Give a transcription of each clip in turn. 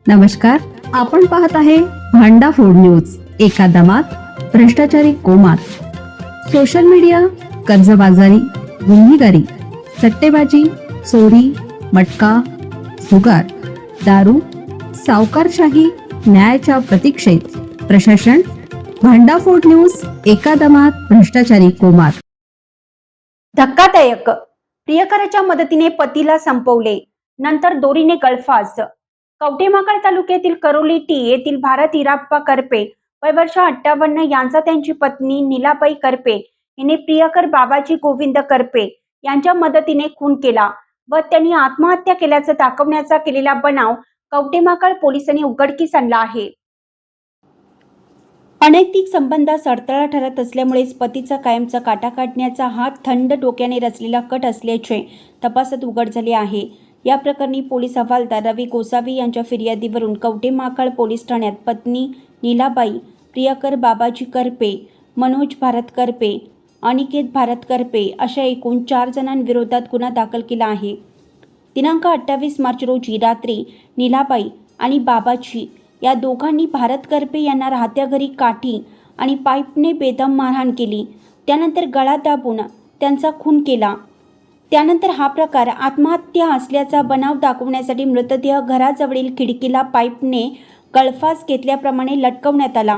नमस्कार, आपण पाहत आहे भांडा फोड न्यूज. एका दमात भ्रष्टाचारी कोमात. सोशल मीडिया, कर्जबाजारी, गुन्हेगारी, सट्टेबाजी, चोरी, मटका, जुगार, दारू, सावकारशाही, न्यायाच्या प्रतीक्षेत प्रशासन. भांडाफोड न्यूज. एका दमात भ्रष्टाचारी कोमात. धक्कादायक. प्रियकराच्या मदतीने पतीला संपवले, नंतर दोरीने गळफास. कवठेमहांकाळ तालुक्यातील करोली टी येथील भारत हिराप्पा करपे वय वर्ष 58 यांचा त्यांची पत्नी नीलाबाई करपे हिने प्रियकर बाबाजी गोविंद करपे यांच्या मदतीने खून केला व त्यांनी आत्महत्या केल्याचं दाखवण्याचा केलेला बनाव कवठेमहांकाळ पोलिसांनी उघडकीस आणला आहे. अनैतिक संबंधास अडथळा ठरत असल्यामुळेच पतीचा कायमचा काटा काढण्याचा हा थंड डोक्याने रचलेला कट असल्याचे तपासात उघड झाले आहे. या प्रकरणी पोलीस हवालदार रवी गोसावी यांच्या फिर्यादीवरून कवठेमहांकाळ पोलीस ठाण्यात पत्नी नीलाबाई, प्रियकर बाबाजी करपे, मनोज भारत करपे, अनिकेत भारत करपे अशा एकूण 4 जणांविरोधात गुन्हा दाखल केला आहे. दिनांक 28 मार्च रोजी रात्री नीलाबाई आणि बाबाजी या दोघांनी भारत करपे यांना राहत्या घरी काठी आणि पाईपने बेदम मारहाण केली. त्यानंतर गळा दाबून त्यांचा खून केला. त्यानंतर हा प्रकार आत्महत्या असल्याचा बनाव दाखवण्यासाठी मृतदेह घराजवळील खिडकीला पाईपने गळफास घेतल्याप्रमाणे लटकवण्यात आला.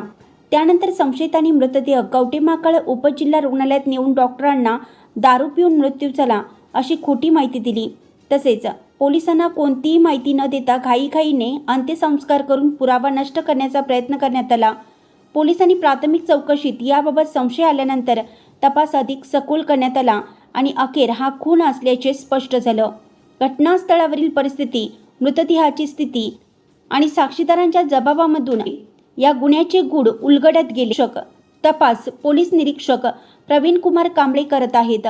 त्यानंतर संशयितांनी मृतदेह कवठेमहांकाळ उपजिल्हा रुग्णालयात नेऊन डॉक्टरांना दारू पिऊन मृत्यू झाला अशी खोटी माहिती दिली. तसेच पोलिसांना कोणतीही माहिती न देता घाईघाईने अंत्यसंस्कार करून पुरावा नष्ट करण्याचा प्रयत्न करण्यात आला. पोलिसांनी प्राथमिक चौकशीत याबाबत संशय आल्यानंतर तपास अधिक सखोल करण्यात आला आणि अखेर हा खून असल्याचे स्पष्ट झालं. घटनास्थळावरील परिस्थिती, मृतदेहाची स्थिती आणि साक्षीदारांच्या जबाबामधून या गुन्ह्याचे गूढ उलगडत गेले. तपास पोलीस निरीक्षक प्रवीण कुमार कांबळे करत आहेत.